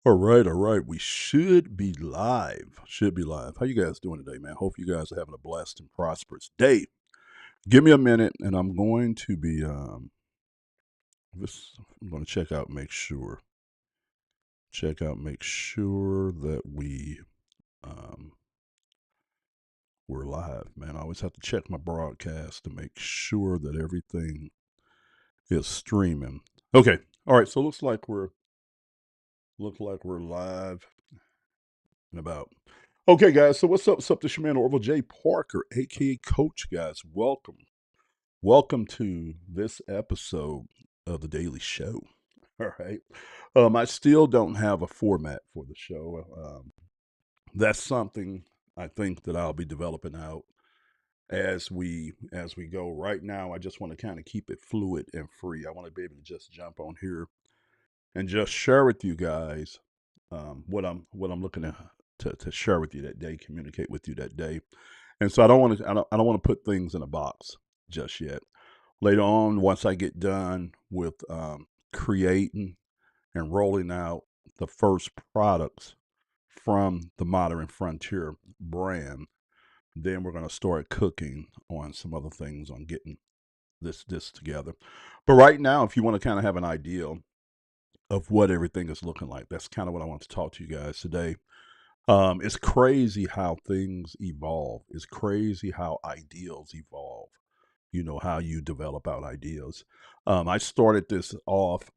All right. We should be live. Should be live. How you guys doing today, man? Hope you guys are having a blessed and prosperous day. Give me a minute, and I'm going to be I'm going to check out, make sure that um we're live, man. I always have to check my broadcast to make sure that everything is streaming. Okay. All right. So looks like we're live and about. Okay, guys. So what's up? What's up? This your man Orville J. Parker, aka Coach. Guys, welcome to this episode of the Daily Show. All right. I still don't have a format for the show. That's something I think that I'll be developing out as we go. Right now, I just want to kind of keep it fluid and free. I want to be able to just jump on here and just share with you guys what I'm looking to share with you that day, communicate with you that day. And so I don't want to put things in a box just yet. Later on, once I get done with creating and rolling out the first products from the Modern Frontier brand, then we're going to start cooking on some other things on getting this together. But right now, if you want to kind of have an idea of what everything is looking like, that's kind of what I want to talk to you guys today. It's crazy how things evolve. It's crazy how ideals evolve. You know how you develop out ideas. I started this off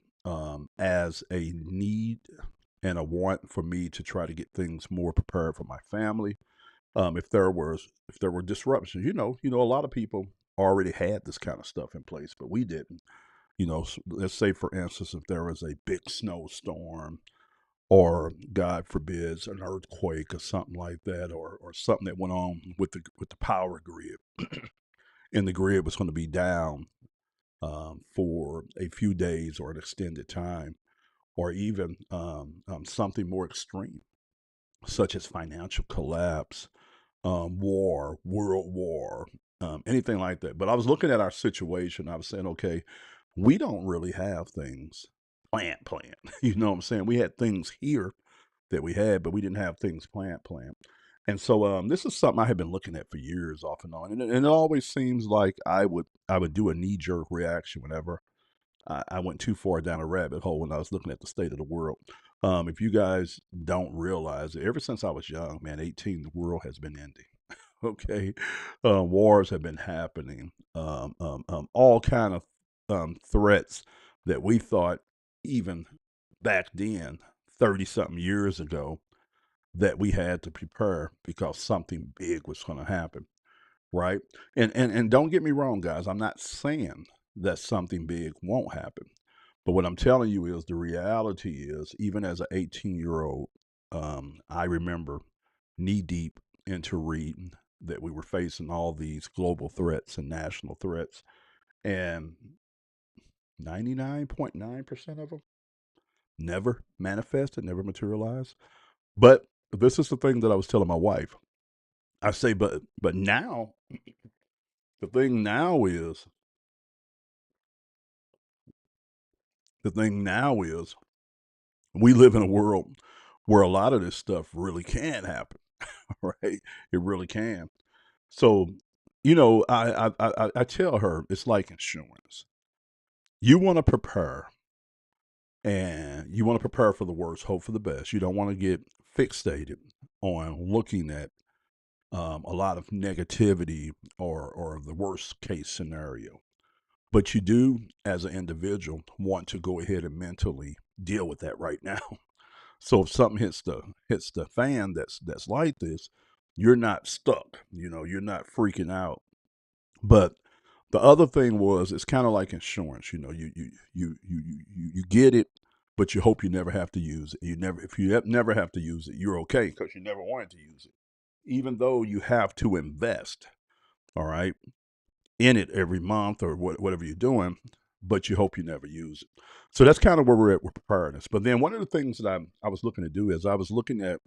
as a need and a want for me to try to get things more prepared for my family. If there were disruptions, a lot of people already had this kind of stuff in place, but we didn't. Let's say for instance, if there was a big snowstorm or God forbids an earthquake or something like that, or something that went on with the power grid, and the grid was going to be down for a few days or an extended time, or even something more extreme, such as financial collapse, war, world war, anything like that. But I was looking at our situation. I was saying, okay, we don't really have things plant. You know what I'm saying? We had things here that we had, but we didn't have things plant. And so this is something I have been looking at for years, off and on, and it always seems like I would do a knee jerk reaction whenever I went too far down a rabbit hole when I was looking at the state of the world. If you guys don't realize it, ever since I was young, man, 18, the world has been ending. Okay, wars have been happening, all kind of threats that we thought even back then, 30 something years ago, that we had to prepare because something big was going to happen, right? And don't get me wrong, guys. I'm not saying that something big won't happen, but what I'm telling you is the reality is, even as an 18-year-old, I remember knee deep into reading that we were facing all these global threats and national threats, and 99.9% of them never manifested, never materialized. But this is the thing that I was telling my wife. I say, but now the thing now is the thing now is we live in a world where a lot of this stuff really can happen, right? It really can. So, I tell her it's like insurance. You want to prepare, and you want to prepare for the worst, hope for the best. You don't want to get fixated on looking at a lot of negativity or the worst case scenario. But you do, as an individual, want to go ahead and mentally deal with that right now. So if something hits the fan that's like this, you're not stuck. You're not freaking out. But the other thing was, it's kind of like insurance. You get it, but you hope you never have to use it. If you never have to use it, you're okay because you never wanted to use it, even though you have to invest. All right, in it every month or whatever you're doing, but you hope you never use it. So that's kind of where we're at with preparedness. But then one of the things that I was looking to do is I was looking at,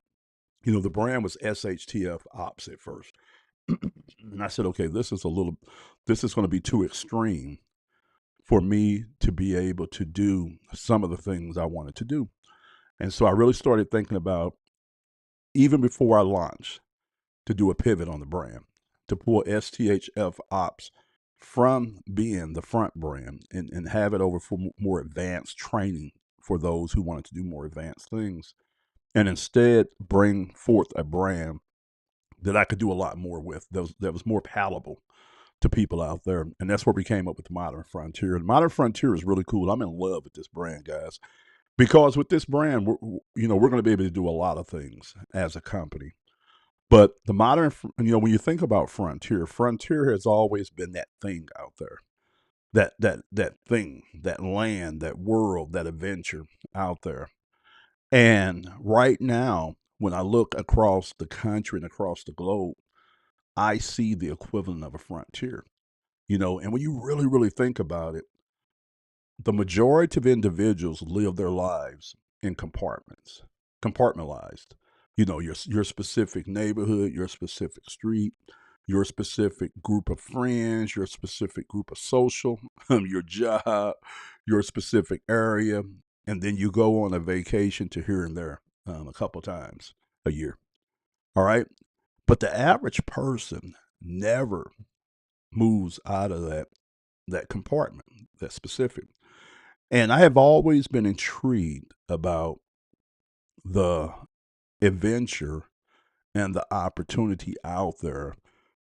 the brand was SHTF Ops at first. And I said, okay, this is going to be too extreme for me to be able to do some of the things I wanted to do. And so I really started thinking about, even before I launched, to do a pivot on the brand, to pull STHF Ops from being the front brand and have it over for more advanced training for those who wanted to do more advanced things, and instead bring forth a brand that I could do a lot more with, that was more palatable to people out there. And that's where we came up with the Modern Frontier. The Modern Frontier is really cool. I'm in love with this brand, guys, because with this brand, we're going to be able to do a lot of things as a company. But the modern, when you think about Frontier, Frontier has always been that thing out there, that thing, that land, that world, that adventure out there. And right now, when I look across the country and across the globe, I see the equivalent of a frontier. And when you really, really think about it, the majority of individuals live their lives in compartments, compartmentalized. Your specific neighborhood, your specific street, your specific group of friends, your specific group of social, your job, your specific area, and then you go on a vacation to here and there a couple times a year. All right, but the average person never moves out of that compartment, that specific. And I have always been intrigued about the adventure and the opportunity out there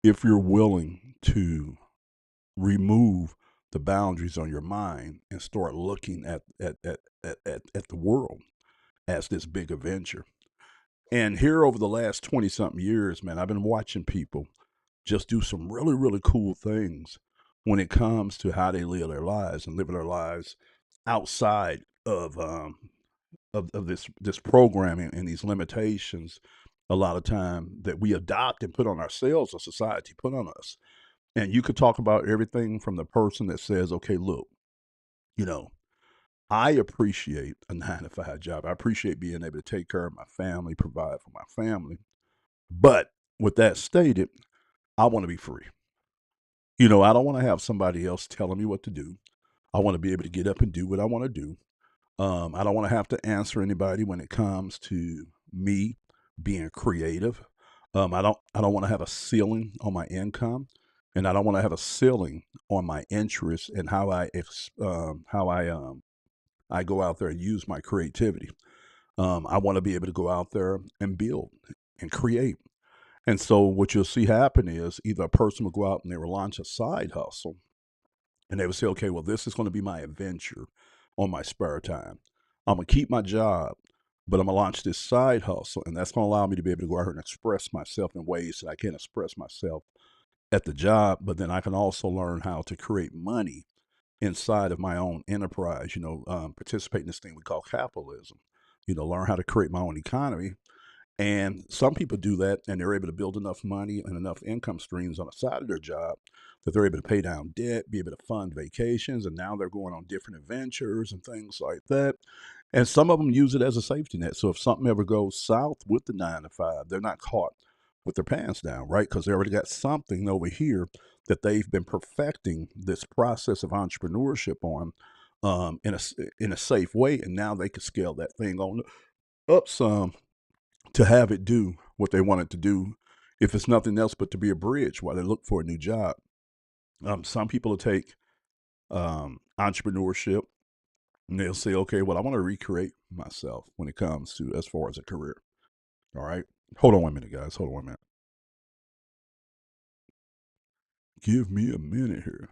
if you're willing to remove the boundaries on your mind and start looking at the world as this big adventure. And here over the last 20 something years, man, I've been watching people just do some really, really cool things when it comes to how they live their lives and living their lives outside of this programming and these limitations a lot of time that we adopt and put on ourselves or society put on us. And you could talk about everything from the person that says, okay, look, you know, I appreciate a 9 to 5 job. I appreciate being able to take care of my family, provide for my family. But with that stated, I want to be free. I don't want to have somebody else telling me what to do. I want to be able to get up and do what I want to do. I don't want to have to answer anybody when it comes to me being creative. I don't want to have a ceiling on my income, and I don't want to have a ceiling on my interest and how I go out there and use my creativity. I want to be able to go out there and build and create. And so what you'll see happen is either a person will go out and they will launch a side hustle, and they would say, okay, well, this is going to be my adventure on my spare time. I'm going to keep my job, but I'm going to launch this side hustle. And that's going to allow me to be able to go out here and express myself in ways that I can't express myself at the job. But then I can also learn how to create money inside of my own enterprise, participate in this thing we call capitalism, learn how to create my own economy. And some people do that and they're able to build enough money and enough income streams on the side of their job that they're able to pay down debt, be able to fund vacations, and now they're going on different adventures and things like that. And some of them use it as a safety net. So if something ever goes south with the 9 to 5, they're not caught with their pants down, right? Because they already got something over here that they've been perfecting this process of entrepreneurship on in a safe way, and now they can scale that thing on up some to have it do what they want it to do, if it's nothing else but to be a bridge while they look for a new job. Some people will take entrepreneurship and they'll say, okay, well, I want to recreate myself when it comes to as far as a career. All right. Hold on 1 minute, guys. Hold on 1 minute. Give me a minute here.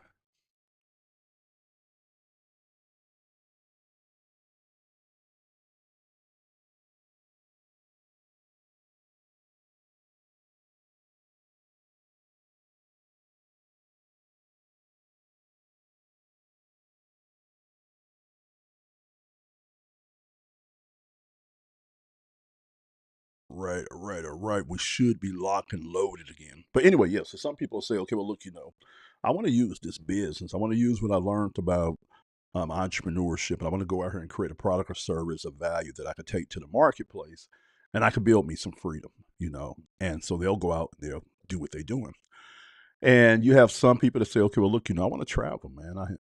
Right, all right. We should be locked and loaded again. But anyway, yeah. So some people say, okay, well, look, I want to use this business. I want to use what I learned about entrepreneurship, and I want to go out here and create a product or service of value that I can take to the marketplace, and I can build me some freedom. And so they'll go out and they'll do what they're doing. And you have some people that say, okay, well, look, I want to travel, man.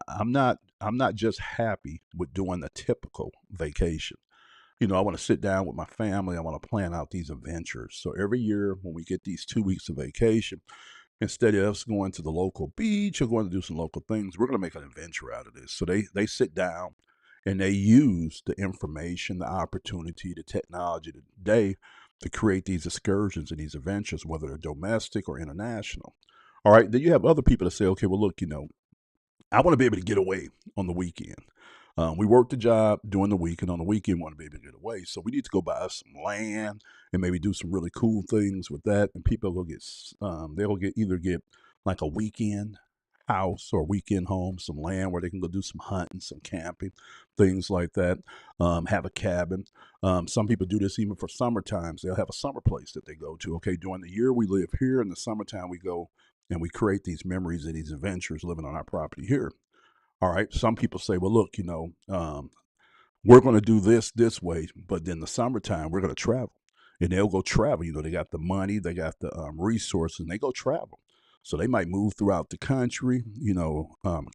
I'm not just happy with doing a typical vacation. I want to sit down with my family. I want to plan out these adventures. So every year when we get these 2 weeks of vacation, instead of us going to the local beach or going to do some local things, we're going to make an adventure out of this. So they sit down and they use the information, the opportunity, the technology today to create these excursions and these adventures, whether they're domestic or international. All right. Then you have other people that say, okay, well, look, I want to be able to get away on the weekend. We work the job during the week, and on the weekend, we want to be able to get away. So we need to go buy some land and maybe do some really cool things with that. And people will they'll either get like a weekend house or weekend home, some land where they can go do some hunting, some camping, things like that. Have a cabin. Some people do this even for summer times. They'll have a summer place that they go to. Okay, during the year we live here, in the summertime we go and we create these memories and these adventures living on our property here. All right. Some people say, well, look, we're going to do this way, but then the summertime we're going to travel, and they'll go travel. They got the money, they got the resources, and they go travel. So they might move throughout the country,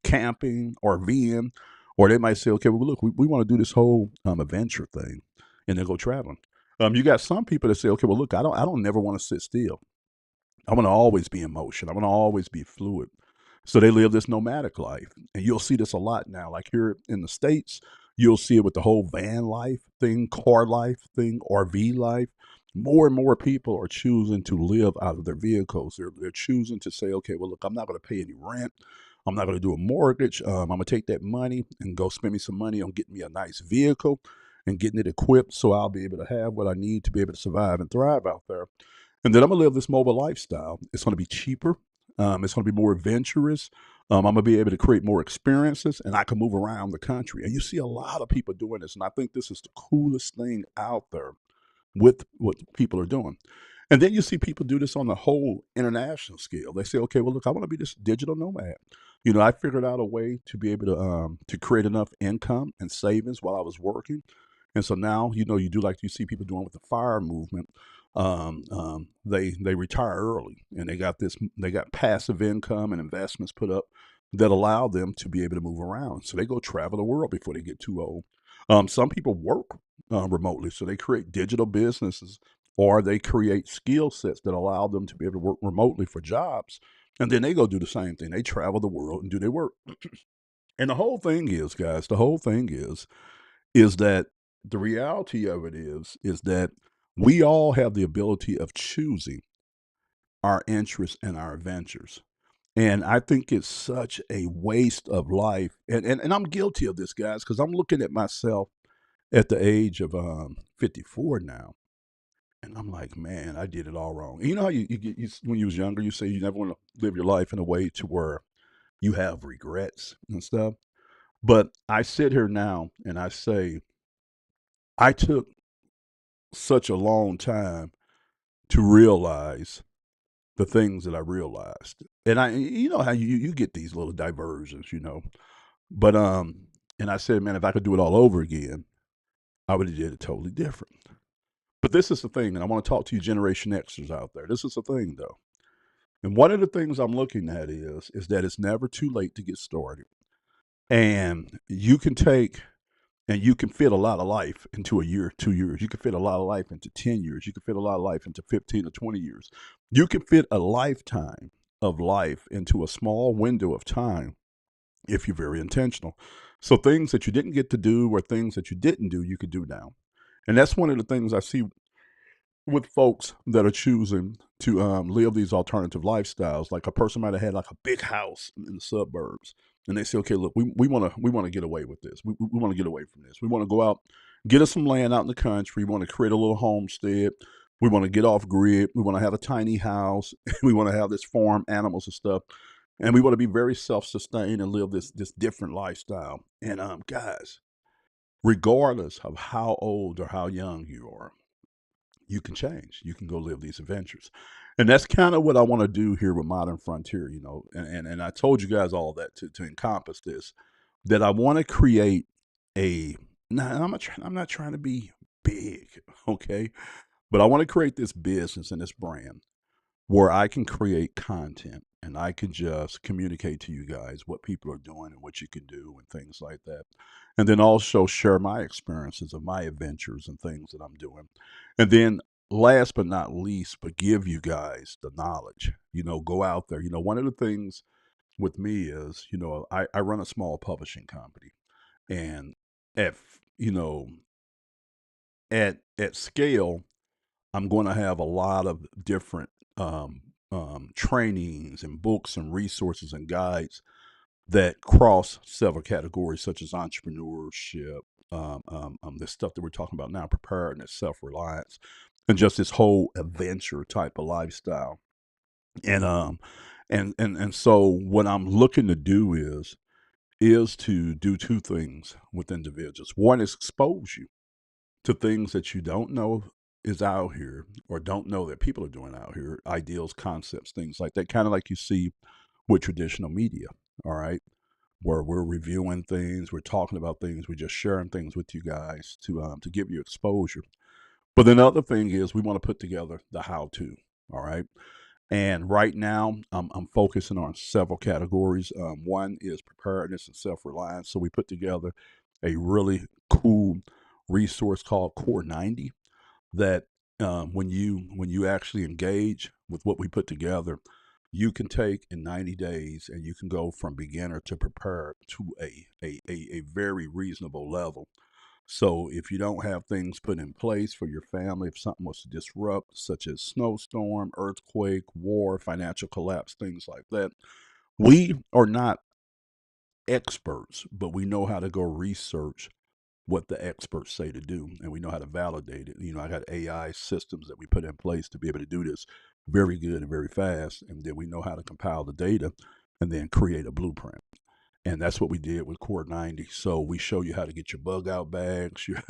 camping or RVing, or they might say, okay, well, look, we want to do this whole adventure thing, and they'll go traveling. You got some people that say, okay, well, look, I don't never want to sit still. I want to always be in motion. I want to always be fluid. So they live this nomadic life. And you'll see this a lot now. Like here in the States, you'll see it with the whole van life thing, car life thing, RV life. More and more people are choosing to live out of their vehicles. They're choosing to say, okay, well, look, I'm not going to pay any rent. I'm not going to do a mortgage. I'm going to take that money and go spend me some money on getting me a nice vehicle and getting it equipped so I'll be able to have what I need to be able to survive and thrive out there. And then I'm gonna live this mobile lifestyle. It's gonna be cheaper. It's gonna be more adventurous. I'm gonna be able to create more experiences, and I can move around the country. And you see a lot of people doing this, and I think this is the coolest thing out there with what people are doing. And then you see people do this on the whole international scale. They say, okay, well, look, I want to be this digital nomad. I figured out a way to be able to create enough income and savings while I was working. And so now, you do like you see people doing with the fire movement. They retire early, and they got passive income and investments put up that allow them to be able to move around. So they go travel the world before they get too old. Some people work remotely, so they create digital businesses or they create skill sets that allow them to be able to work remotely for jobs. And then they go do the same thing. They travel the world and do their work. And the whole thing is, guys, the whole thing is that the reality of it is that we all have the ability of choosing our interests and our adventures. And I think it's such a waste of life. And I'm guilty of this, guys, because I'm looking at myself at the age of 54 now. And I'm like, man, I did it all wrong. And you know how when you was younger, you say you never want to live your life in a way to where you have regrets and stuff. But I sit here now and I say, I took such a long time to realize the things that I realized. And you know how you get these little diversions. But and I said, man, if I could do it all over again, I would have did it totally different. But this is the thing, and I want to talk to you Generation Xers out there. This is the thing though. And one of the things I'm looking at is that it's never too late to get started. And you can fit a lot of life into a year, 2 years. You can fit a lot of life into 10 years. You can fit a lot of life into 15 or 20 years. You can fit a lifetime of life into a small window of time if you're very intentional. So things that you didn't get to do or things that you didn't do, you could do now. And that's one of the things I see with folks that are choosing to live these alternative lifestyles. Like a person might have had like a big house in the suburbs, and they say, okay, look, we want to get away with this. We want to get away from this. We want to go out, get us some land out in the country. We want to create a little homestead. We want to get off grid. We want to have a tiny house. We want to have this farm animals and stuff. And we want to be very self-sustained and live this different lifestyle. And guys, regardless of how old or how young you are, you can change. You can go live these adventures. And that's kind of what I want to do here with Modern Frontier. And I told you guys all that to encompass this, that I want to create a, now I'm not trying to be big, okay? But I want to create this business and this brand where I can create content and I can just communicate to you guys what people are doing and what you can do and things like that. And then also share my experiences of my adventures and things that I'm doing. And then last but not least, but give you guys the knowledge. Go out there. One of the things with me is, I run a small publishing company. And at you know, at scale, I'm going to have a lot of different trainings and books and resources and guides that cross several categories, such as entrepreneurship, the stuff that we're talking about now, preparedness, self-reliance, and just this whole adventure type of lifestyle. And so what I'm looking to do is to do two things with individuals. One is expose you to things that you don't know is out here or don't know that people are doing out here, ideals, concepts, things like that, kind of like you see with traditional media, all right, where we're reviewing things, we're talking about things, we're just sharing things with you guys to give you exposure. But then the other thing is we want to put together the how-to, all right. And right now, I'm focusing on several categories. One is preparedness and self-reliance. So we put together a really cool resource called Core 90 that when you actually engage with what we put together, you can take in 90 days and you can go from beginner to prepared to a very reasonable level. So if you don't have things put in place for your family, if something was to disrupt, such as snowstorm, earthquake, war, financial collapse, things like that, we are not experts, but we know how to go research what the experts say to do, and we know how to validate it. I got AI systems that we put in place to be able to do this very good and very fast, and then we know how to compile the data and then create a blueprint. And that's what we did with Core 90. So we show you how to get your bug out bags, your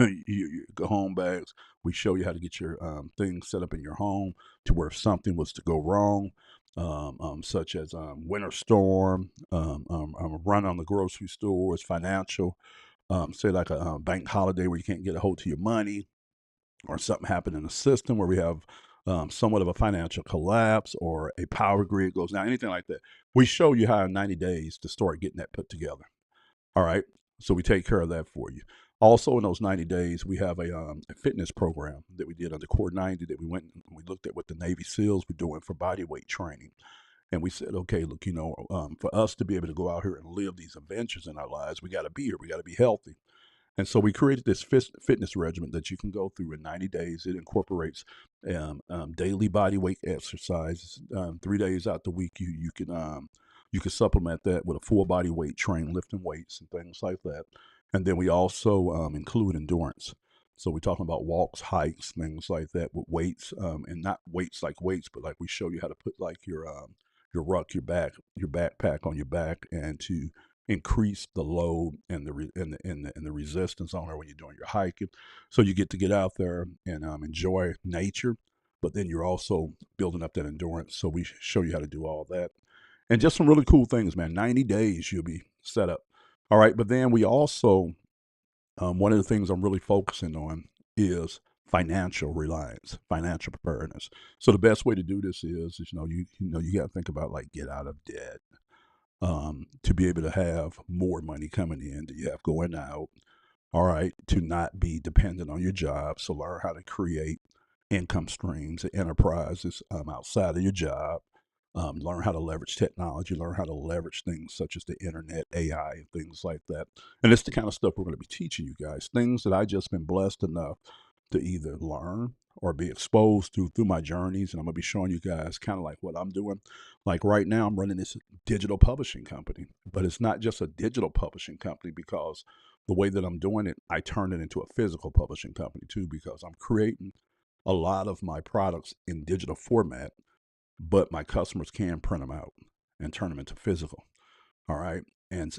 go home bags. We show you how to get your things set up in your home to where if something was to go wrong, such as winter storm, run on the grocery stores, financial, say like a bank holiday where you can't get a hold to your money, or something happened in the system where we have somewhat of a financial collapse or a power grid goes down, anything like that. We show you how in 90 days to start getting that put together. All right. So we take care of that for you. Also, in those 90 days, we have a fitness program that we did under Core 90 that we went and we looked at what the Navy SEALs were doing for body weight training. And we said, okay, look, for us to be able to go out here and live these adventures in our lives, we got to be here. We got to be healthy. And so we created this fitness regimen that you can go through in 90 days. It incorporates daily body weight exercises. 3 days out the week, you can supplement that with a full body weight train, lifting weights and things like that. And then we also include endurance. So we're talking about walks, hikes, things like that with weights, and not weights like weights, but like we show you how to put like your ruck, your backpack on your back, and to increase the load and the resistance on there when you're doing your hiking. So you get to get out there and enjoy nature, but then you're also building up that endurance. So we show you how to do all that, and just some really cool things, man. 90 days you'll be set up. All right, but then we also one of the things I'm really focusing on is financial reliance, financial preparedness. So the best way to do this is you got to think about like get out of debt, to be able to have more money coming in that you have going out. All right, to not be dependent on your job. So learn how to create income streams and enterprises outside of your job. Learn how to leverage technology, learn how to leverage things such as the internet, AI, and things like that. And it's the kind of stuff we're going to be teaching you guys. Things that I just been blessed enough to either learn or be exposed to through my journeys. And I'm going to be showing you guys kind of like what I'm doing. Like right now, I'm running this digital publishing company, but it's not just a digital publishing company because the way that I'm doing it, I turned it into a physical publishing company too, because I'm creating a lot of my products in digital format, but my customers can print them out and turn them into physical. All right. And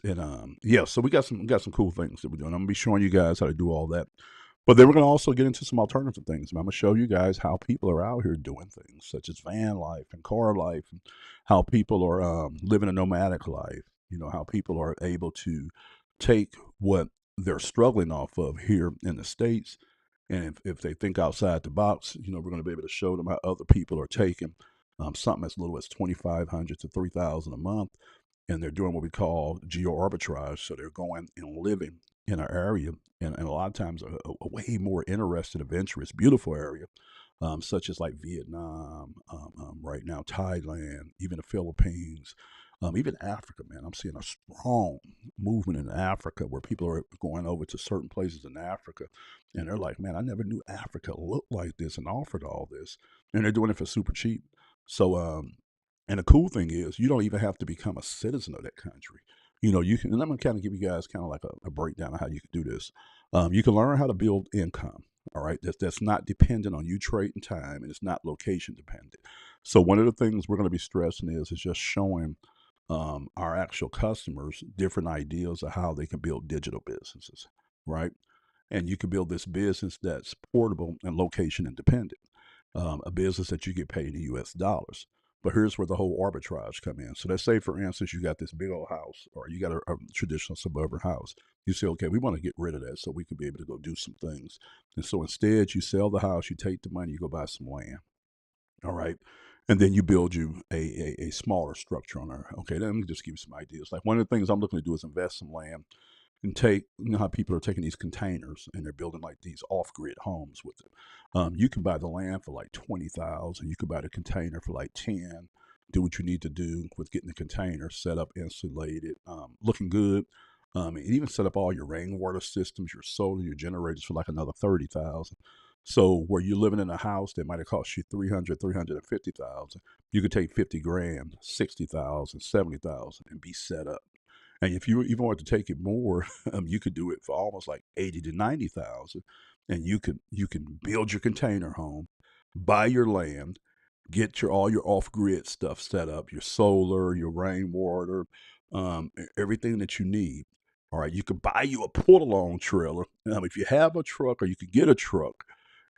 yeah, so we got some cool things that we're doing. I'm gonna be showing you guys how to do all that. But then we're gonna also get into some alternative things. I'm gonna show you guys how people are out here doing things such as van life and car life, and how people are living a nomadic life. How people are able to take what they're struggling off of here in the States. And if they think outside the box, we're going to be able to show them how other people are taking something as little as 2,500 to 3,000 a month, and they're doing what we call geo arbitrage. So they're going and living in an area, and a lot of times a way more interesting, adventurous, beautiful area, such as like Vietnam, right now Thailand, even the Philippines, even Africa. Man, I'm seeing a strong movement in Africa where people are going over to certain places in Africa, and they're like, "Man, I never knew Africa looked like this and offered all this," and they're doing it for super cheap. So, and the cool thing is, you don't even have to become a citizen of that country. You know, you can, and I'm gonna kind of give you guys kind of like a breakdown of how you can do this. You can learn how to build income. All right, that's not dependent on you trading time, and it's not location dependent. So one of the things we're going to be stressing is just showing our actual customers different ideas of how they can build digital businesses, right? And you can build this business that's portable and location independent, a business that you get paid in US dollars. But here's where the whole arbitrage come in. So let's say, for instance, you got this big old house, or you got a traditional suburban house. You say, okay, we want to get rid of that so we can be able to go do some things. And so instead, you sell the house, you take the money, you go buy some land. All right. And then you build you a smaller structure on there. Okay, let me just give you some ideas. Like one of the things I'm looking to do is invest some land and take, you know how people are taking these containers and they're building like these off-grid homes with it. You can buy the land for like 20,000. You can buy the container for like 10. Do what you need to do with getting the container set up, insulated, looking good. And even set up all your rainwater systems, your solar, your generators for like another 30,000. So where you're living in a house that might have cost you 300, 350,000, you could take 50 grand, 60,000, 70,000, and be set up. And if you even want to take it more, you could do it for almost like 80 to 90,000, and you can build your container home, buy your land, get your all your off grid stuff set up, your solar, your rainwater, everything that you need. All right, you could buy you a pull along trailer. If you have a truck, or you could get a truck,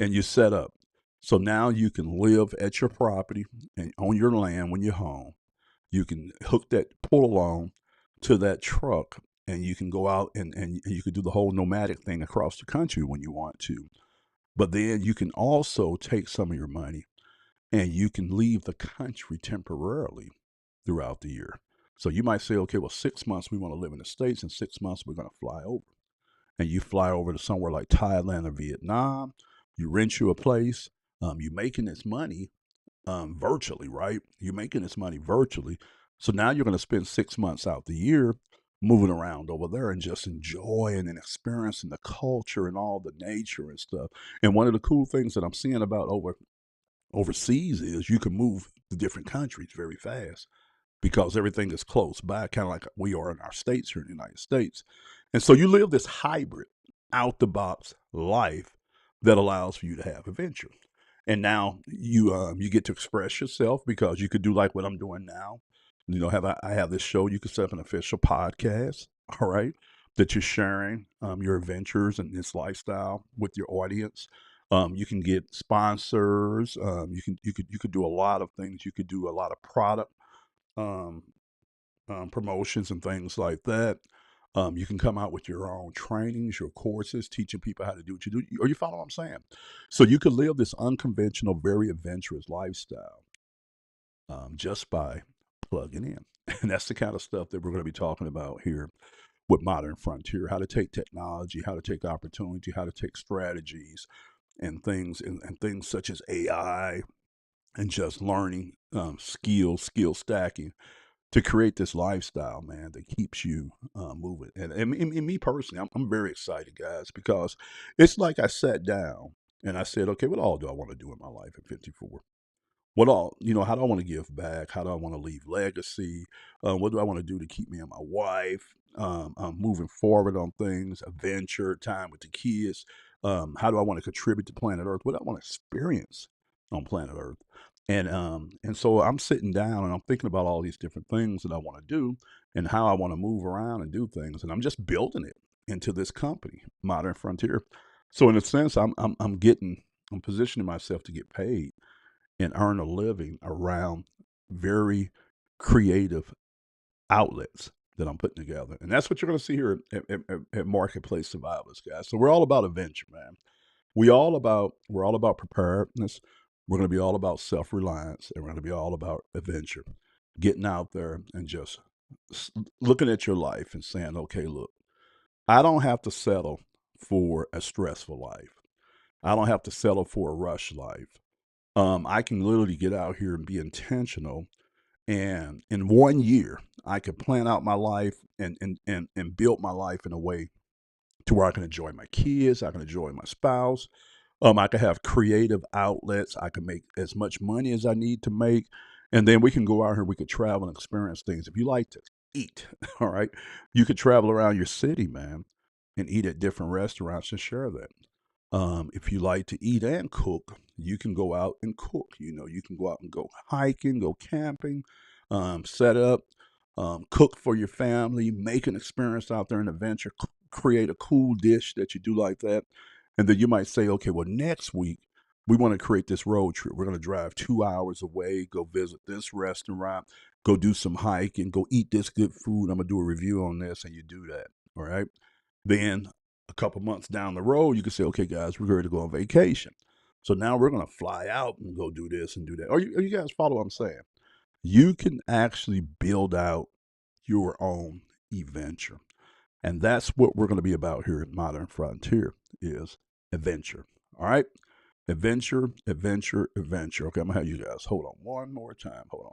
and you set up. So now you can live at your property and on your land when you're home. You can hook that pull along to that truck, and you can go out and you can do the whole nomadic thing across the country when you want to. But then you can also take some of your money and you can leave the country temporarily throughout the year. So you might say, okay, well, 6 months we want to live in the States, and 6 months we're going to fly over. And you fly over to somewhere like Thailand or Vietnam, you rent you a place, you're making this money virtually, right? You're making this money virtually. So now you're going to spend 6 months out the year moving around over there and just enjoying and experiencing the culture and all the nature and stuff. And one of the cool things that I'm seeing about overseas is you can move to different countries very fast because everything is close by, kind of like we are in our states here in the United States. And so you live this hybrid, out the box life that allows for you to have adventure. And now you get to express yourself because you could do like what I'm doing now. You know, I have this show. You could set up an official podcast, all right, that you're sharing your adventures and this lifestyle with your audience. You can get sponsors. You could do a lot of things. You could do a lot of product um, promotions and things like that. You can come out with your own trainings, your courses, teaching people how to do what you do. Or you follow what I'm saying? So you could live this unconventional, very adventurous lifestyle just by plugging in. And that's the kind of stuff that we're going to be talking about here with Modern Frontier: how to take technology, how to take opportunity, how to take strategies and things such as AI, and just learning skill stacking to create this lifestyle, man, that keeps you moving. And me personally, I'm very excited, guys, because it's like I sat down and I said, okay, what all do I want to do in my life at 54? What all, how do I want to give back? How do I want to leave legacy? What do I want to do to keep me and my wife moving forward on things, adventure, time with the kids? How do I want to contribute to planet Earth? What do I want to experience on planet Earth? And so I'm sitting down and I'm thinking about all these different things that I want to do and how I want to move around and do things, and I'm just building it into this company, Modern Frontier. So in a sense, I'm positioning myself to get paid and earn a living around very creative outlets that I'm putting together. And that's what you're going to see here at Marketplace Survivors, guys. So we're all about adventure, man. We're all about preparedness. We're going to be all about self-reliance, and we're going to be all about adventure, getting out there and just looking at your life and saying, okay, look, I don't have to settle for a stressful life. I don't have to settle for a rush life. I can literally get out here and be intentional. And in 1 year, I could plan out my life and build my life in a way to where I can enjoy my kids, I can enjoy my spouse, I can have creative outlets, I can make as much money as I need to make, and then we can go out here, we could travel and experience things. If you like to eat, all right, you could travel around your city, man, and eat at different restaurants and share that. If you like to eat and cook, you can go out and cook. You know, you can go out and go hiking, go camping, set up, cook for your family, make an experience out there, an adventure, create a cool dish that you do like that. And then you might say, okay, well, next week, we want to create this road trip. We're going to drive 2 hours away, go visit this restaurant, go do some hiking, go eat this good food. I'm going to do a review on this, and you do that. All right. Then a couple months down the road, you can say, okay, guys, we're ready to go on vacation. So now we're going to fly out and go do this and do that. Are you guys follow what I'm saying? You can actually build out your own adventure. And that's what we're going to be about here at Modern Frontier is adventure. All right? Adventure, adventure, adventure. Okay, I'm going to have you guys hold on one more time. Hold on.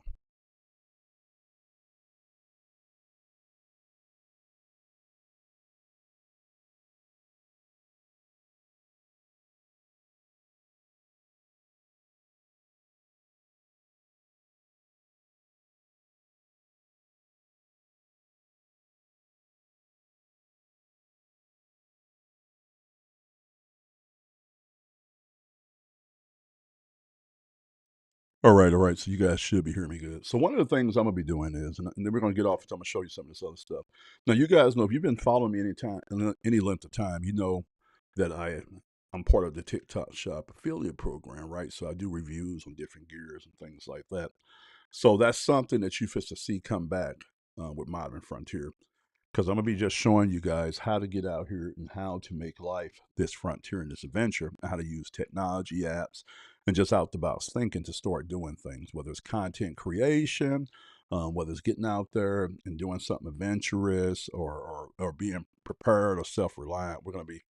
All right, all right. So you guys should be hearing me good. So one of the things I'm gonna be doing is, and then we're gonna get off. I'm gonna show you some of this other stuff. Now you guys know if you've been following me any time, any length of time, you know that I'm part of the TikTok Shop affiliate program, right? So I do reviews on different gears and things like that. So that's something that you fit to see come back with Modern Frontier because I'm gonna be just showing you guys how to get out here and how to make life this frontier and this adventure, how to use technology apps and just out the box thinking to start doing things, whether it's content creation, whether it's getting out there and doing something adventurous or being prepared or self-reliant. We're gonna be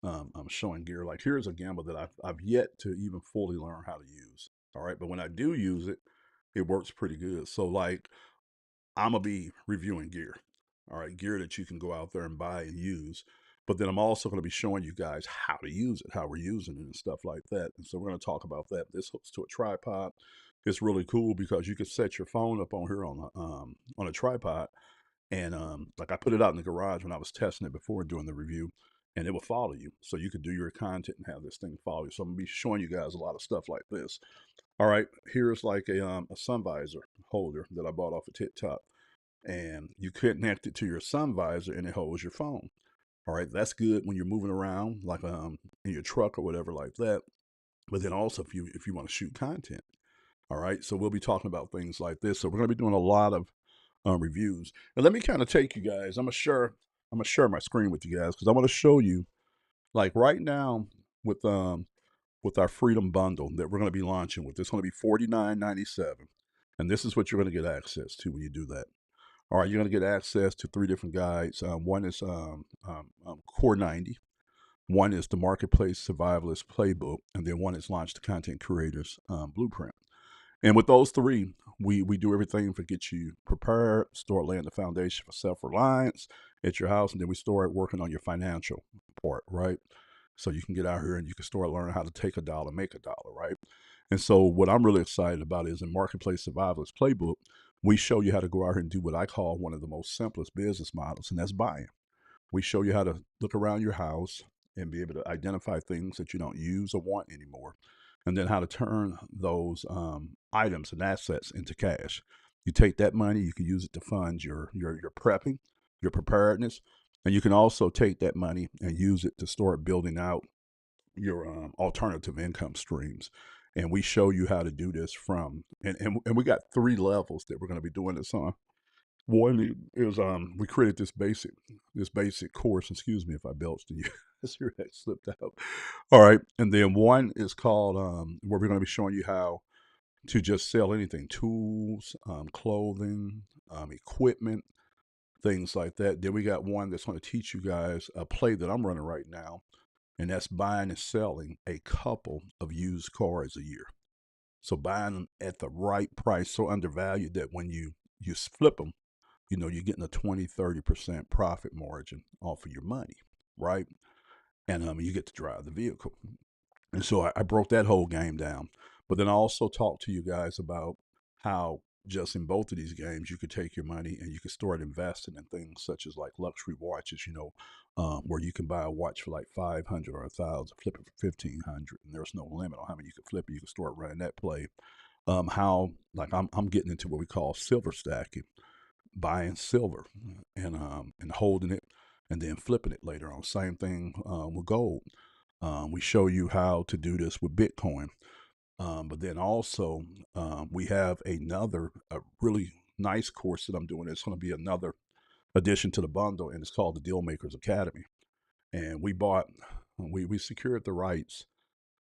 I'm showing gear. Like here's a gamble that I've yet to even fully learn how to use. All right, but when I do use it, it works pretty good. So like I'm gonna be reviewing gear. All right, gear that you can go out there and buy and use. But then I'm also going to be showing you guys how to use it, how we're using it, and stuff like that. And so we're going to talk about that. This hooks to a tripod. It's really cool because you can set your phone up on here on a tripod, and like I put it out in the garage when I was testing it before doing the review, and it will follow you. So you could do your content and have this thing follow you. So I'm gonna be showing you guys a lot of stuff like this. All right, here's like a sun visor holder that I bought off of TikTok, and you connect it to your sun visor and it holds your phone. All right, that's good when you're moving around, like in your truck or whatever like that. But then also if you want to shoot content. All right, so we'll be talking about things like this. So we're going to be doing a lot of reviews. And let me kind of take you guys. I'm gonna share my screen with you guys because I want to show you like right now with our Freedom Bundle that we're going to be launching with. It's going to be $49.97, and this is what you're going to get access to when you do that. All right, you're going to get access to three different guides. One is Core 90. One is the Marketplace Survivalist Playbook, and then one is Launch the Content Creators Blueprint. And with those three, we do everything for get you prepared, start laying the foundation for self-reliance at your house, and then we start working on your financial part, right? So you can get out here and you can start learning how to take a dollar, make a dollar, right? And so what I'm really excited about is in Marketplace Survivalist Playbook, we show you how to go out here and do what I call one of the most simplest business models, and that's buying. We show you how to look around your house and be able to identify things that you don't use or want anymore, and then how to turn those items and assets into cash. You take that money, you can use it to fund your prepping, your preparedness, and you can also take that money and use it to start building out your alternative income streams. And we show you how to do this from and we got three levels that we're going to be doing this on. One is we created this basic course. Excuse me if I belched to you. Siri X slipped out. All right, and then one is called where we're going to be showing you how to just sell anything, tools, clothing, equipment, things like that. Then we got one that's going to teach you guys a play that I'm running right now, and that's buying and selling a couple of used cars a year. So buying them at the right price, so undervalued that when you flip them, you're getting a 20-30% profit margin off of your money, right? And you get to drive the vehicle. And so I broke that whole game down. But then I also talked to you guys about how just in both of these games, you could take your money and you could start investing in things such as like luxury watches, where you can buy a watch for like 500 or 1,000, flip it for 1,500, and there's no limit on how many you can flip it. You can start running that play. How like I'm getting into what we call silver stacking, buying silver and holding it and then flipping it later on. Same thing with gold. We show you how to do this with Bitcoin. But then also, we have another a really nice course that I'm doing. It's going to be another addition to the bundle, and it's called the Deal Makers Academy. And we secured the rights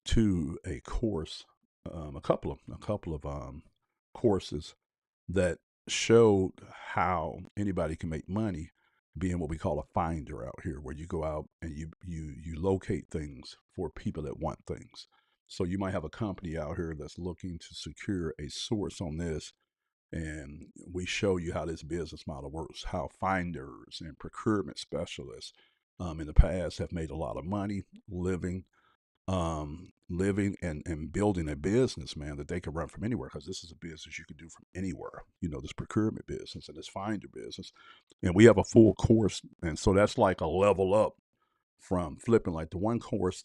to a course, a couple of courses that showed how anybody can make money being what we call a finder out here, where you go out and you locate things for people that want things. So you might have a company out here that's looking to secure a source on this, and we show you how this business model works, how finders and procurement specialists in the past have made a lot of money living and building a business, man, that they can run from anywhere, because this is a business you can do from anywhere. This procurement business and this finder business, and we have a full course, and so that's like a level up from flipping. Like the one course,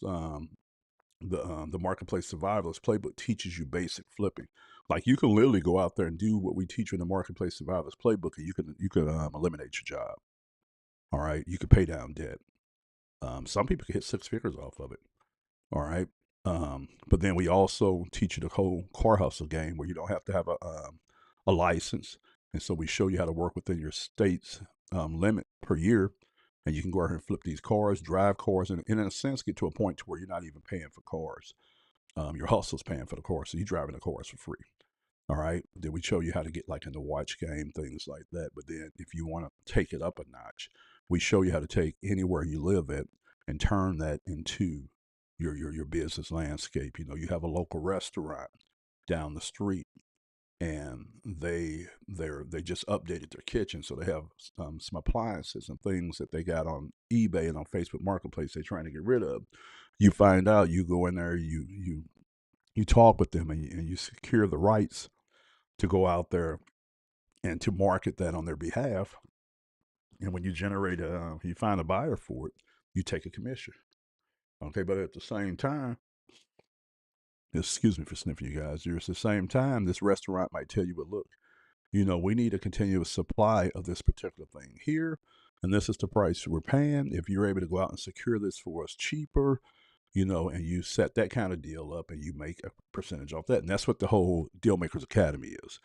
the Marketplace Survivalist Playbook teaches you basic flipping. Like you can literally go out there and do what we teach you in the Marketplace Survivalist Playbook, and you can eliminate your job. All right, you can pay down debt. Some people can hit six figures off of it. All right. But then we also teach you the whole car hustle game, where you don't have to have a license. And so we show you how to work within your state's limit per year. And you can go out here and flip these cars, drive cars, and in a sense, get to a point to where you're not even paying for cars. Your hustle's paying for the car. So you're driving the cars for free. All right. Then we show you how to get like in the watch game, things like that. But then if you want to take it up a notch, we show you how to take anywhere you live at and turn that into your business landscape. You have a local restaurant down the street, and they just updated their kitchen, so they have some appliances and things that they got on eBay and on Facebook Marketplace they're trying to get rid of. You find out, you go in there, you talk with them, and you secure the rights to go out there and to market that on their behalf. And when you you find a buyer for it, you take a commission. Okay, but at the same time, excuse me for sniffing, you guys. At the same time, this restaurant might tell you, but look, we need a continuous supply of this particular thing here, and this is the price we're paying. If you're able to go out and secure this for us cheaper, and you set that kind of deal up and you make a percentage off that. And that's what the whole Deal Makers Academy is.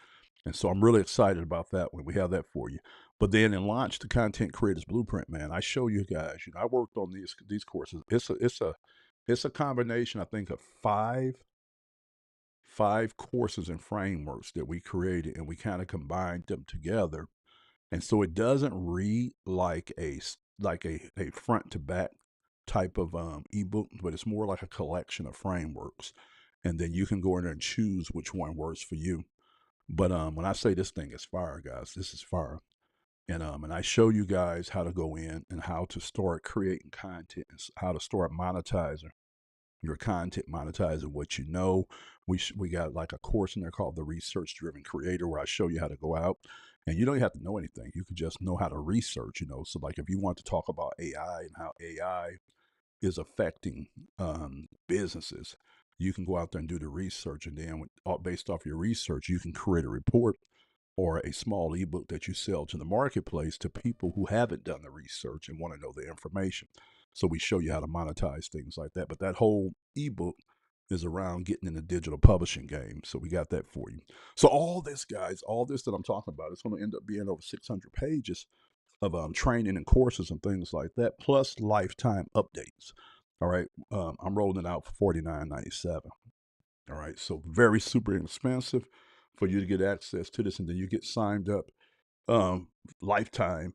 And so I'm really excited about that when we have that for you. But then in Launch the Content Creators Blueprint, man, I show you guys, I worked on these courses. It's a combination, I think, of five courses and frameworks that we created, and we kind of combined them together. And so it doesn't read like a front to back type of ebook, but it's more like a collection of frameworks. And then you can go in there and choose which one works for you. But when I say this thing is fire, guys, this is fire. And I show you guys how to go in and how to start creating content, and how to start monetizing your content, monetizing what you know. We got like a course in there called the Research Driven Creator, where I show you how to go out, and you don't have to know anything. You can just know how to research. So like if you want to talk about AI and how AI is affecting businesses, you can go out there and do the research, and then based off your research, you can create a report or a small ebook that you sell to the marketplace to people who haven't done the research and want to know the information. So we show you how to monetize things like that. But that whole ebook is around getting in the digital publishing game. So we got that for you. So all this, guys, all this that I'm talking about, it's going to end up being over 600 pages. of training and courses and things like that, plus lifetime updates. All right, I'm rolling it out for $49.97. All right, so very super inexpensive for you to get access to this, and then you get signed up um, lifetime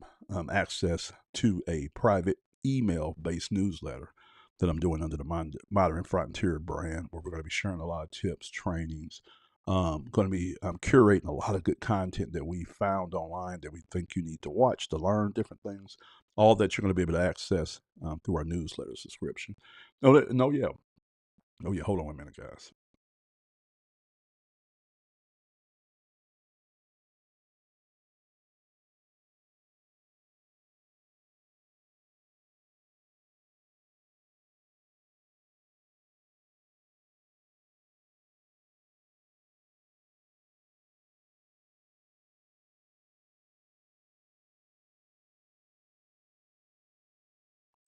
access to a private email-based newsletter that I'm doing under the Modern Frontier brand, where we're going to be sharing a lot of tips, trainings. Going to be curating a lot of good content that we found online that we think you need to watch to learn different things. All that you're going to be able to access through our newsletter subscription. No, yeah, oh yeah. Hold on a minute, guys.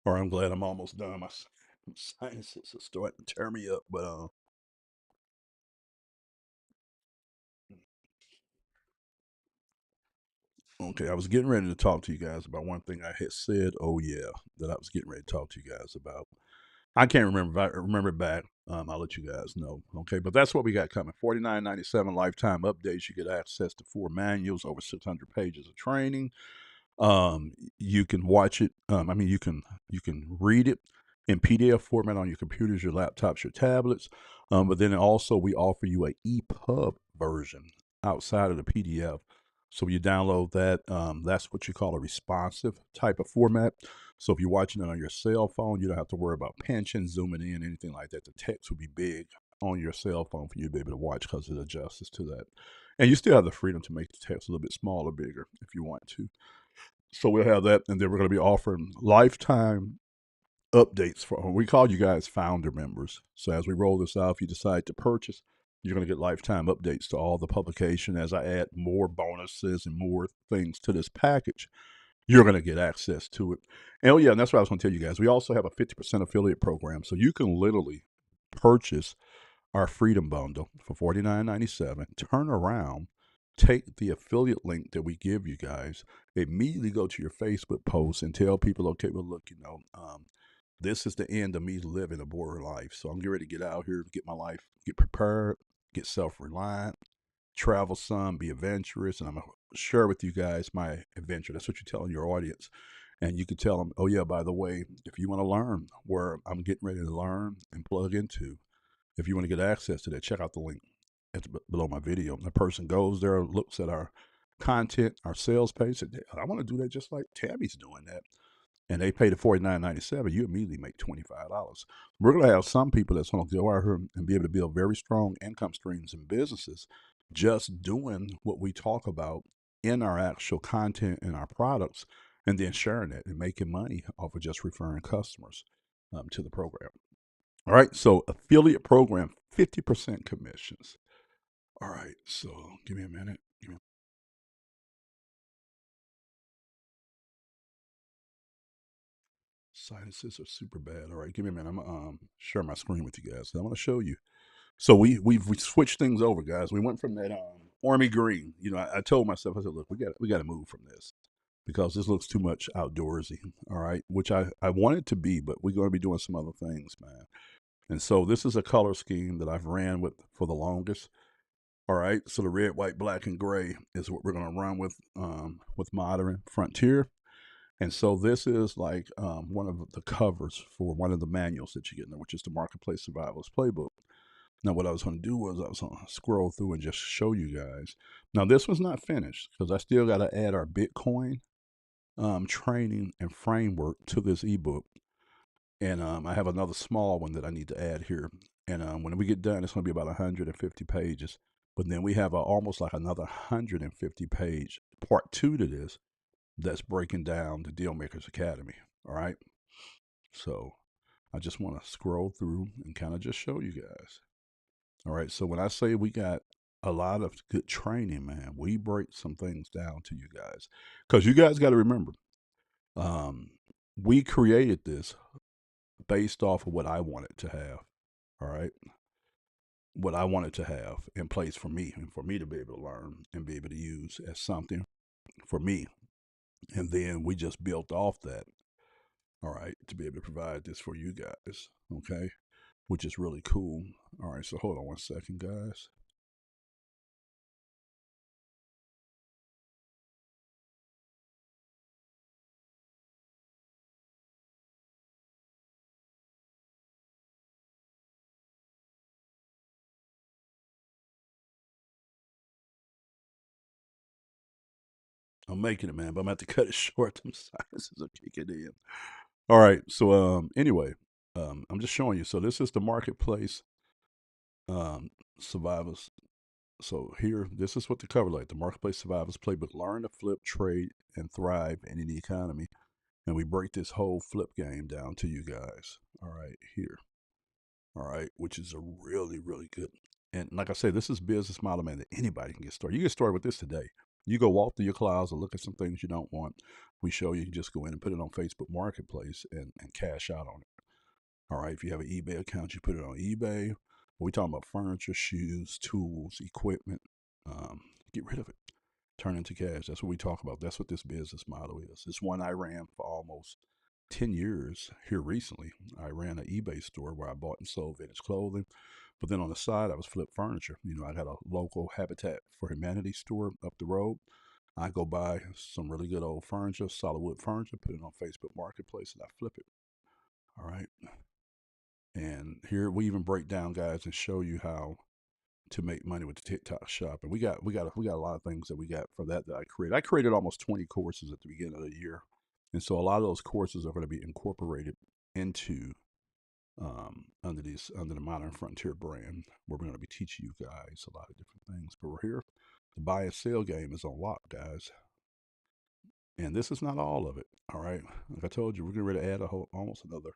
Or I'm glad I'm almost done. My sinuses are starting to tear me up, but okay, I was getting ready to talk to you guys about one thing I had said. Oh yeah, that I was getting ready to talk to you guys about. I can't remember. If I remember back, I'll let you guys know. Okay, but that's what we got coming. $49.97 lifetime updates. You get access to 4 manuals, over 600 pages of training. You can watch it. You can read it in PDF format on your computers, your laptops, your tablets. But then also we offer you a EPUB version outside of the PDF. So you download that. That's what you call a responsive type of format. So if you're watching it on your cell phone, you don't have to worry about pinching, zooming in, anything like that. The text will be big on your cell phone for you to be able to watch because it adjusts to that. And you still have the freedom to make the text a little bit smaller, bigger if you want to. So we'll have that, and then we're going to be offering lifetime updates for. We call you guys founder members. So as we roll this out, if you decide to purchase, you're going to get lifetime updates to all the publication. As I add more bonuses and more things to this package, you're going to get access to it. And oh yeah, and that's what I was going to tell you guys. We also have a 50% affiliate program, so you can literally purchase our Freedom Bundle for $49.97. Turn around, take the affiliate link that we give you guys, immediately go to your Facebook post and tell people, okay, well, look, this is the end of me living a border life. So I'm getting ready to get out here, get my life, get prepared, get self reliant, travel some, be adventurous, and I'm going to share with you guys my adventure. That's what you're telling your audience. And you can tell them, oh, yeah, by the way, if you want to learn where I'm getting ready to learn and plug into, if you want to get access to that, check out the link below my video. The person goes there, looks at our content, our sales page, and I want to do that just like Tabby's doing that. And they pay the $49.97, you immediately make $25. We're going to have some people that's going to go out here and be able to build very strong income streams and businesses just doing what we talk about in our actual content and our products, and then sharing it and making money off of just referring customers to the program. All right, so affiliate program, 50% commissions. All right, so give me a minute. Sinuses are super bad. All right, give me a minute. I'm gonna share my screen with you guys. I want to show you. So we switched things over, guys. We went from that army green. I told myself, I said, look, we got to move from this because this looks too much outdoorsy. All right, which I want it to be, but we're going to be doing some other things, man. And so this is a color scheme that I've ran with for the longest. All right, so the red, white, black, and gray is what we're going to run with Modern Frontier. And so this is like one of the covers for one of the manuals that you get in there, which is the Marketplace Survivalist Playbook. Now, what I was going to do was I was going to scroll through and just show you guys. Now, this one's not finished because I still got to add our Bitcoin training and framework to this ebook. And I have another small one that I need to add here. And when we get done, it's going to be about 150 pages. But then we have almost like another 150 page part two to this that's breaking down the Dealmakers Academy. All right. So I just want to scroll through and kind of just show you guys. All right. So when I say we got a lot of good training, man, we break some things down to you guys because you guys got to remember, um, we created this based off of what I wanted to have. All right. What I wanted to have in place for me and for me to be able to learn and be able to use as something for me And then we just built off that, all right, to be able to provide this for you guys, okay, which is really cool. All right, so hold on one second, guys. I'm making it, man, but I'm going to have to cut it short. Them sizes are kicking in. All right, so anyway, I'm just showing you. So this is the marketplace um, survivors. So here, this is what the cover like: the marketplace survivors playbook. Learn to flip, trade, and thrive in any economy. And we break this whole flip game down to you guys. All right, here. All right, which is a really, really good. And like I say, this is business model, man, that anybody can get started. You get started with this today. You go walk through your closet, look at some things you don't want. We show you, you just go in and put it on Facebook Marketplace and cash out on it. All right, if you have an eBay account, you put it on eBay. We talking about furniture, shoes, tools, equipment. Get rid of it. Turn into cash. That's what we talk about. That's what this business model is. It's one I ran for almost 10 years here recently. I ran an eBay store where I bought and sold vintage clothing. But then on the side, I was flip furniture. You know, I had a local Habitat for Humanity store up the road. I go buy some really good old furniture, solid wood furniture, put it on Facebook Marketplace, and I flip it. All right. And here we even break down, guys, and show you how to make money with the TikTok shop. And we got a lot of things that we got for that I created. I created almost 20 courses at the beginning of the year, and so a lot of those courses are going to be incorporated into under the Modern Frontier brand, where we're going to be teaching you guys a lot of different things. But we're here. The buy and sell game is on lock, guys. And this is not all of it. All right. Like I told you, we're getting ready to add almost another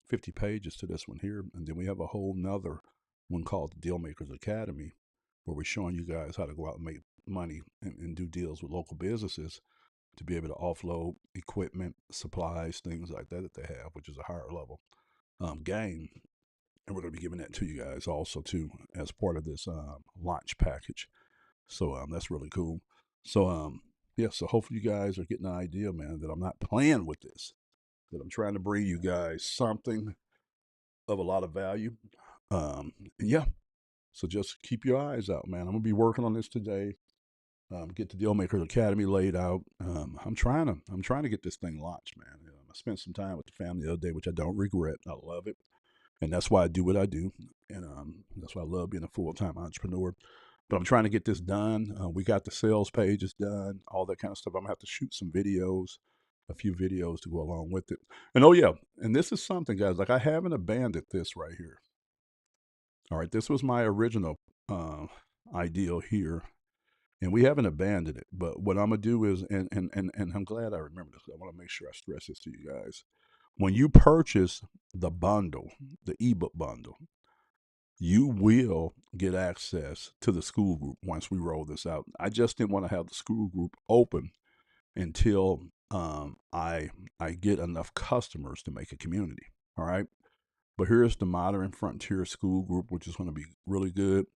50 pages to this one here. And then we have a whole nother one called the Deal Makers Academy, where we're showing you guys how to go out and make money and do deals with local businesses to be able to offload equipment, supplies, things like that they have, which is a higher level game. And we're going to be giving that to you guys also too as part of this launch package. So that's really cool. So yeah, so hopefully you guys are getting an idea, man, that I'm not playing with this. That I'm trying to bring you guys something of a lot of value. And yeah, so just keep your eyes out, man. I'm gonna be working on this today. Get the Dealmakers Academy laid out. I'm trying to get this thing launched, man. I spent some time with the family the other day, which I don't regret. I love it, and that's why I do what I do, and that's why I love being a full time entrepreneur. But I'm trying to get this done. We got the sales pages done, all that kind of stuff. I'm gonna have to shoot some videos, a few videos to go along with it. And oh yeah, and this is something, guys. Like I haven't abandoned this right here. All right, this was my original ideal here, and we haven't abandoned it. But what I'm gonna do is, and I'm glad I remember this. I want to make sure I stress this to you guys. When you purchase the bundle, the ebook bundle, you will get access to the school group once we roll this out. I just didn't want to have the school group open until I get enough customers to make a community. All right. But here's the Modern Frontier School Group, which is going to be really good.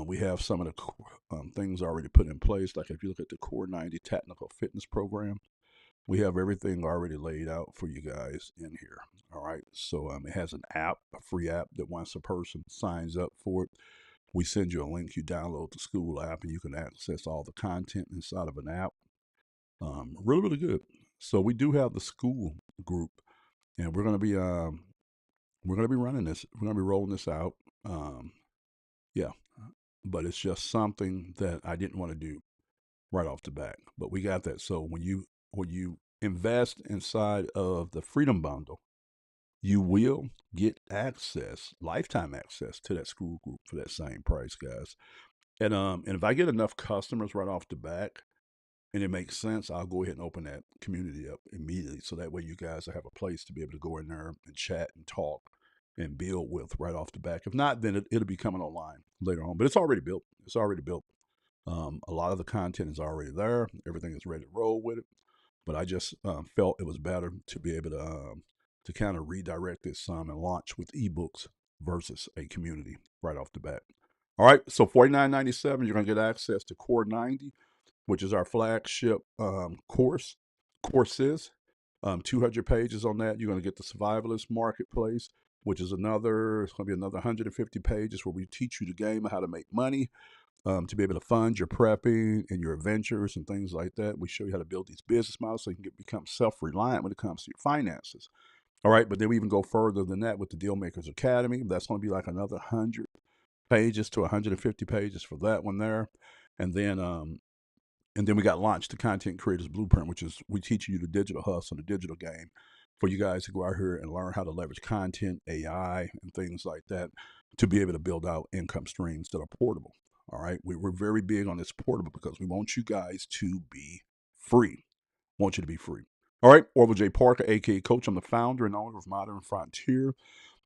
We have some of the things already put in place. Like if you look at the Core 90 Technical Fitness Program, we have everything already laid out for you guys in here. All right. So it has an app, a free app that once a person signs up for it, we send you a link. You download the school app and you can access all the content inside of an app. Really, really good. So we do have the school group, and we're gonna be running this. We're gonna be rolling this out. Yeah, but it's just something that I didn't want to do right off the bat. But we got that. So when you invest inside of the Freedom Bundle, you will get access, lifetime access to that school group for that same price, guys. And if I get enough customers right off the bat, and it makes sense, I'll go ahead and open that community up immediately. So that way you guys will have a place to be able to go in there and chat and talk and build with right off the back. If not, then it'll be coming online later on. But it's already built. It's already built. A lot of the content is already there. Everything is ready to roll with it. But I just felt it was better to be able to kind of redirect this some and launch with ebooks versus a community right off the bat. All right, so $49.97, you're gonna get access to Core 90, which is our flagship course. courses, 200 pages on that. You're going to get the Survivalist Marketplace, which is it's going to be another 150 pages where we teach you the game of how to make money, to be able to fund your prepping and your adventures and things like that. We show you how to build these business models so you can become self-reliant when it comes to your finances. All right, but then we even go further than that with the Deal Makers Academy. That's going to be like another 100 pages to 150 pages for that one there. And then we got Launch the Content Creators Blueprint, which is we teach you the digital hustle, the digital game, for you guys to go out here and learn how to leverage content, AI, and things like that to be able to build out income streams that are portable. All right, we're very big on this portable because we want you guys to be free. Want you to be free. All right, Orville J. Parker, aka Coach. I'm the founder and owner of Modern Frontier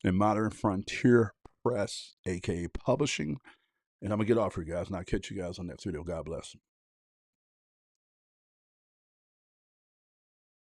and Modern Frontier Press, aka Publishing. And I'm gonna get off here, guys, and I'll catch you guys on the next video. God bless.